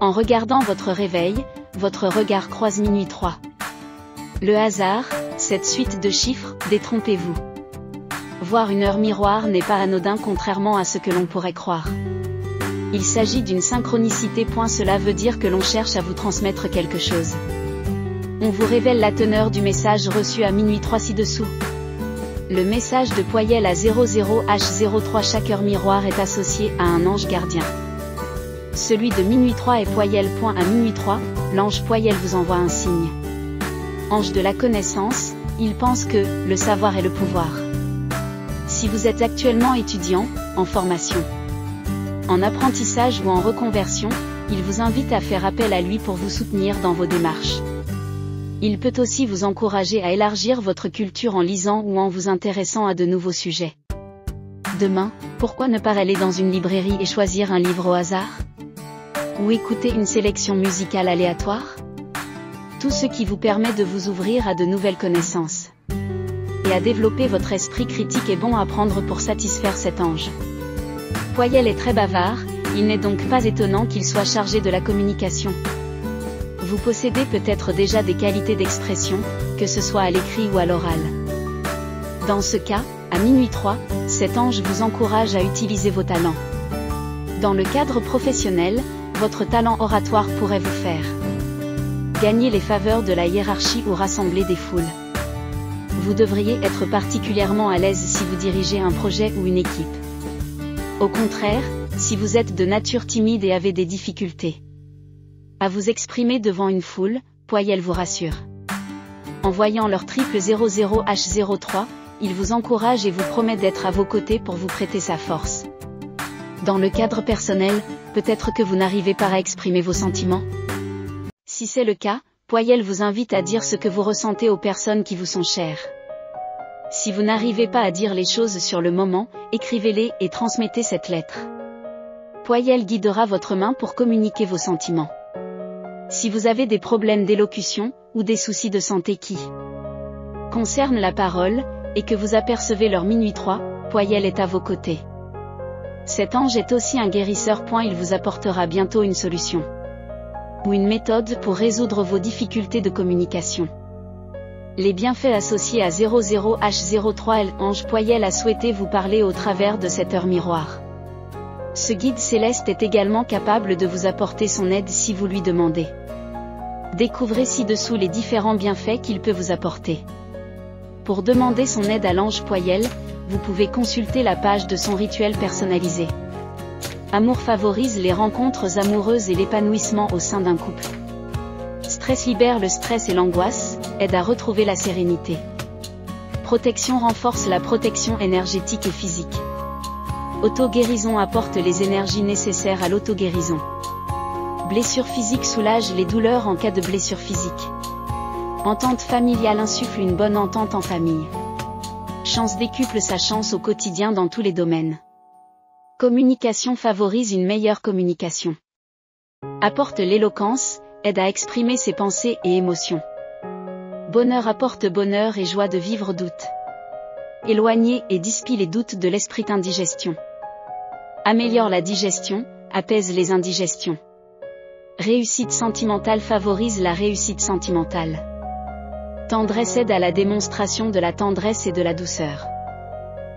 En regardant votre réveil, votre regard croise minuit 3. Le hasard, cette suite de chiffres, détrompez-vous. Voir une heure miroir n'est pas anodin contrairement à ce que l'on pourrait croire. Il s'agit d'une synchronicité. Cela veut dire que l'on cherche à vous transmettre quelque chose. On vous révèle la teneur du message reçu à minuit 3 ci-dessous. Le message de Poyel à 00H03. Chaque heure miroir est associée à un ange gardien. Celui de minuit 3 est Poyel. À minuit 3, l'ange Poyel vous envoie un signe. Ange de la connaissance, il pense que le savoir est le pouvoir. Si vous êtes actuellement étudiant, en formation, en apprentissage ou en reconversion, il vous invite à faire appel à lui pour vous soutenir dans vos démarches. Il peut aussi vous encourager à élargir votre culture en lisant ou en vous intéressant à de nouveaux sujets. Demain, pourquoi ne pas aller dans une librairie et choisir un livre au hasard? Ou écouter une sélection musicale aléatoire? Tout ce qui vous permet de vous ouvrir à de nouvelles connaissances. Et à développer votre esprit critique est bon à prendre pour satisfaire cet ange. Poyel est très bavard, il n'est donc pas étonnant qu'il soit chargé de la communication. Vous possédez peut-être déjà des qualités d'expression, que ce soit à l'écrit ou à l'oral. Dans ce cas, à minuit 3, cet ange vous encourage à utiliser vos talents. Dans le cadre professionnel, votre talent oratoire pourrait vous faire gagner les faveurs de la hiérarchie ou rassembler des foules. Vous devriez être particulièrement à l'aise si vous dirigez un projet ou une équipe. Au contraire, si vous êtes de nature timide et avez des difficultés à vous exprimer devant une foule, Poyel vous rassure. En voyant leur triple 00H03, il vous encourage et vous promet d'être à vos côtés pour vous prêter sa force. Dans le cadre personnel, peut-être que vous n'arrivez pas à exprimer vos sentiments. Si c'est le cas, Poyel vous invite à dire ce que vous ressentez aux personnes qui vous sont chères. Si vous n'arrivez pas à dire les choses sur le moment, écrivez-les et transmettez cette lettre. Poyel guidera votre main pour communiquer vos sentiments. Si vous avez des problèmes d'élocution, ou des soucis de santé qui concernent la parole, et que vous apercevez leur minuit 3, Poyel est à vos côtés. Cet ange est aussi un guérisseur. Il vous apportera bientôt une solution ou une méthode pour résoudre vos difficultés de communication. Les bienfaits associés à 00H03. L'ange Poyel a souhaité vous parler au travers de cette heure miroir. Ce guide céleste est également capable de vous apporter son aide si vous lui demandez. Découvrez ci-dessous les différents bienfaits qu'il peut vous apporter. Pour demander son aide à l'ange Poyel, vous pouvez consulter la page de son rituel personnalisé. Amour favorise les rencontres amoureuses et l'épanouissement au sein d'un couple. Stress libère le stress et l'angoisse, aide à retrouver la sérénité. Protection renforce la protection énergétique et physique. Auto-guérison apporte les énergies nécessaires à l'auto-guérison. Blessure physique soulage les douleurs en cas de blessure physique. Entente familiale insuffle une bonne entente en famille. Chance décuple sa chance au quotidien dans tous les domaines. Communication favorise une meilleure communication. Apporte l'éloquence, aide à exprimer ses pensées et émotions. Bonheur apporte bonheur et joie de vivre. Doute éloigner et dissipe les doutes de l'esprit. Indigestion améliore la digestion, apaise les indigestions. Réussite sentimentale favorise la réussite sentimentale. Tendresse aide à la démonstration de la tendresse et de la douceur.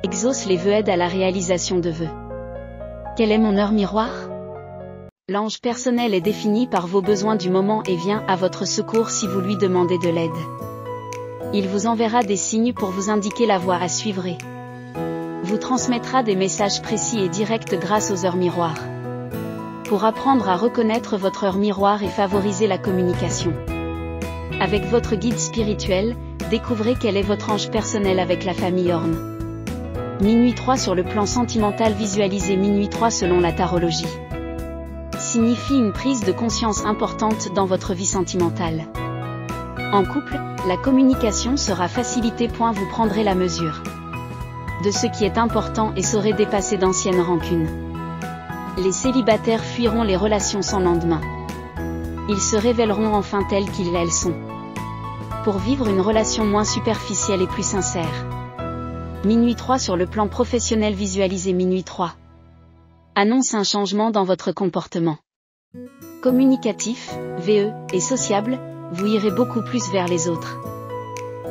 Exauce les vœux, aide à la réalisation de vœux. Quelle est mon heure miroir? L'ange personnel est défini par vos besoins du moment et vient à votre secours si vous lui demandez de l'aide. Il vous enverra des signes pour vous indiquer la voie à suivre et vous transmettra des messages précis et directs grâce aux heures miroirs. Pour apprendre à reconnaître votre heure miroir et favoriser la communication avec votre guide spirituel, découvrez quel est votre ange personnel avec la famille Horn. Minuit 3 sur le plan sentimental. Visualisez minuit 3 selon la tarologie. Signifie une prise de conscience importante dans votre vie sentimentale. En couple, la communication sera facilitée. Vous prendrez la mesure de ce qui est important et saurez dépasser d'anciennes rancunes. Les célibataires fuiront les relations sans lendemain. Ils se révéleront enfin tels qu'ils elles sont. Pour vivre une relation moins superficielle et plus sincère. Minuit 3 sur le plan professionnel. Visualisez minuit 3. Annonce un changement dans votre comportement. Communicatif, VE, et sociable, vous irez beaucoup plus vers les autres.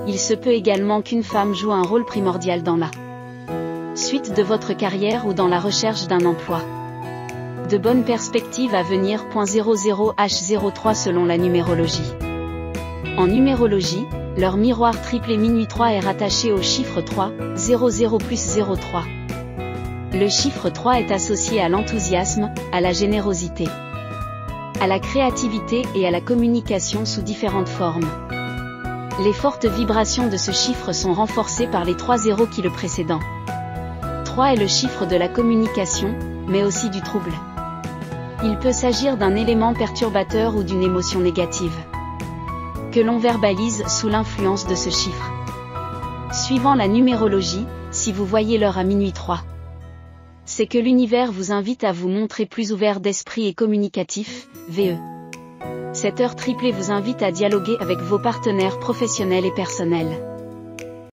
Il se peut également qu'une femme joue un rôle primordial dans la suite de votre carrière ou dans la recherche d'un emploi. De bonnes perspectives à venir. 00H03 selon la numérologie. En numérologie, leur miroir triplé minuit 3 est rattaché au chiffre 3, 00 plus 03. Le chiffre 3 est associé à l'enthousiasme, à la générosité, à la créativité et à la communication sous différentes formes. Les fortes vibrations de ce chiffre sont renforcées par les 3 zéros qui le précédent. 3 est le chiffre de la communication, mais aussi du trouble. Il peut s'agir d'un élément perturbateur ou d'une émotion négative que l'on verbalise sous l'influence de ce chiffre. Suivant la numérologie, si vous voyez l'heure à minuit 3, c'est que l'univers vous invite à vous montrer plus ouvert d'esprit et communicatif, VE. Cette heure triplée vous invite à dialoguer avec vos partenaires professionnels et personnels.